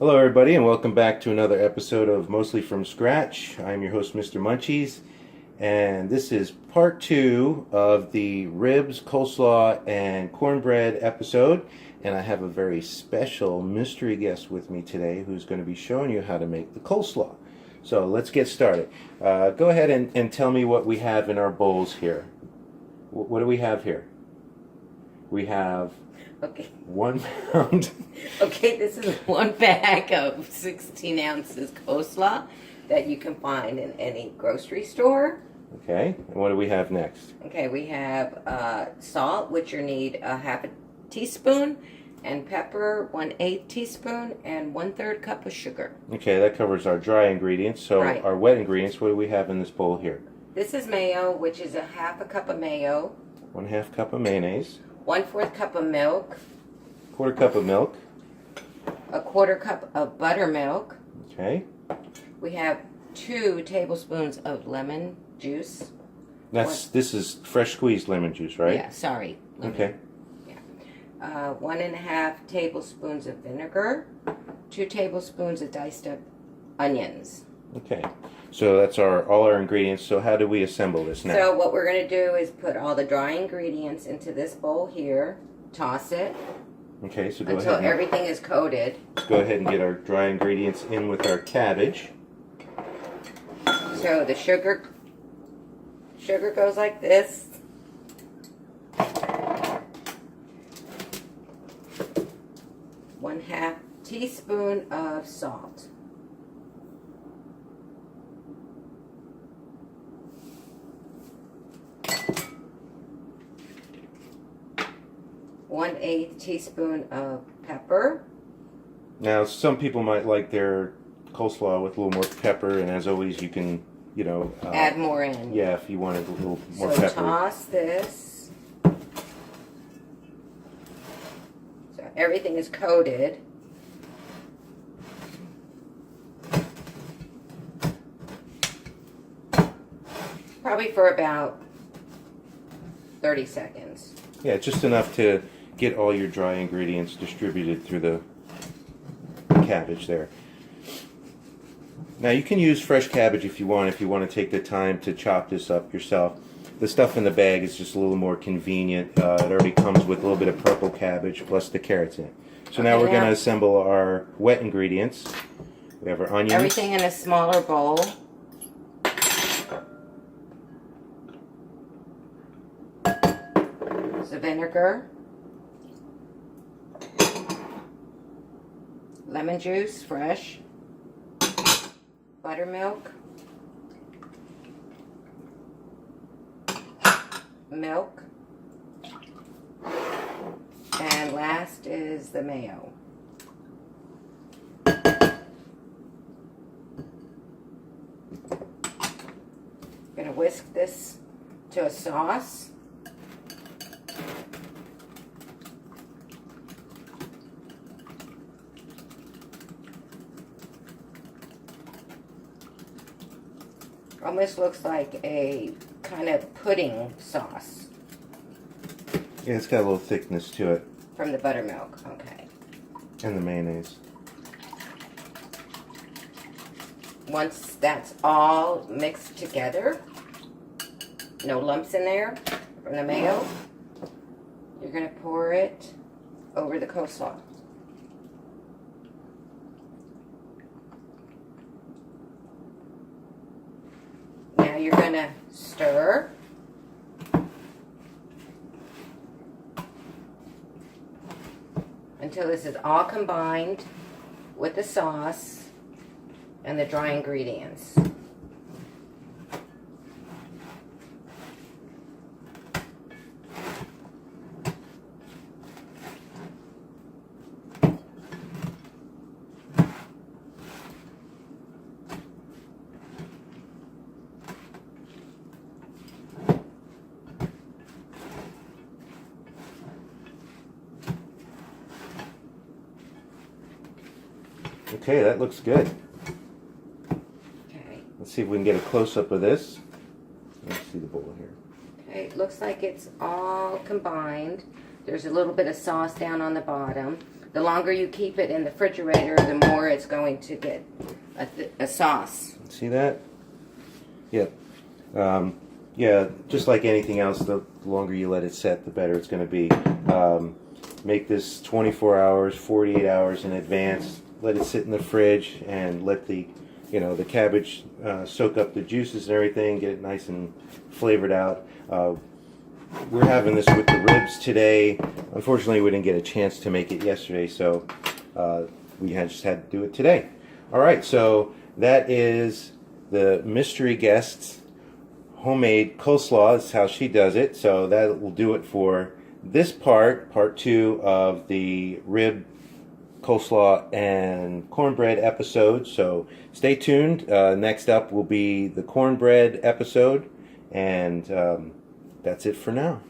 Hello, everybody, and welcome back to another episode of Mostly From Scratch. I'm your host, Mr. Munchies, and this is part 2 of the ribs, coleslaw, and cornbread episode. And I have a very special mystery guest with me today who's going to be showing you how to make the coleslaw. So let's get started. Go ahead and tell me what we have in our bowls here. What do we have here? We have 1 pound. Okay, this is 1 bag of 16 ounces coleslaw that you can find in any grocery store. Okay, and what do we have next? Okay, we have salt, which you need a half a teaspoon, and pepper, 1/8 teaspoon, and 1/3 cup of sugar. Okay, that covers our dry ingredients. So right. Our wet ingredients, what do we have in this bowl here? This is mayo, which is a half a cup of mayo. 1/2 cup of mayonnaise. 1/4 cup of milk. 1/4 cup of milk. 1/4 cup of buttermilk. Okay. We have 2 tablespoons of lemon juice. This is fresh squeezed lemon juice, right? Yeah, sorry. Lemon. Okay. 1.5 tablespoons of vinegar, 2 tablespoons of diced up onions. Okay. So that's all our ingredients. So how do we assemble this now? So what we're going to do is put all the dry ingredients into this bowl here, toss it. Okay, so go until ahead. Everything is coated. Let's go ahead and get our dry ingredients in with our cabbage. So the sugar goes like this. One-half teaspoon of salt. One-eighth teaspoon of pepper. Now, some people might like their coleslaw with a little more pepper, and as always, you can, add more in. Yeah, if you wanted a little more so pepper. Toss this. So everything is coated. Probably for about 30 seconds. Yeah, just enough to get all your dry ingredients distributed through the cabbage there. Now you can use fresh cabbage if you want to take the time to chop this up yourself. The stuff in the bag is just a little more convenient. It already comes with a little bit of purple cabbage plus the carrots in it. So now we're going to assemble our wet ingredients. We have our onions. Everything in a smaller bowl. The vinegar, lemon juice, fresh, buttermilk, milk, and last is the mayo. I'm going to whisk this to a sauce. Almost looks like a kind of pudding sauce. Yeah, it's got a little thickness to it. From the buttermilk, okay. And the mayonnaise. Once that's all mixed together, no lumps in there from the mayo, you're going to pour it over the coleslaw. Now you're going to stir. Until this is all combined with the sauce and the dry ingredients. Okay, that looks good. Okay. Let's see if we can get a close-up of this. Let's see the bowl here. Okay, it looks like it's all combined. There's a little bit of sauce down on the bottom. The longer you keep it in the refrigerator, the more it's going to get a sauce. See that? Yep. Yeah, just like anything else, the longer you let it set, the better it's going to be. Make this 24 hours, 48 hours in advance. Let it sit in the fridge and let the cabbage soak up the juices and everything, get it nice and flavored out. We're having this with the ribs today. Unfortunately, we didn't get a chance to make it yesterday, so we just had to do it today. All right, so that is the mystery guest's homemade coleslaw. That's how she does it. So that will do it for this part 2 of the rib, coleslaw, and cornbread episode. So stay tuned. Next up will be the cornbread episode, and that's it for now.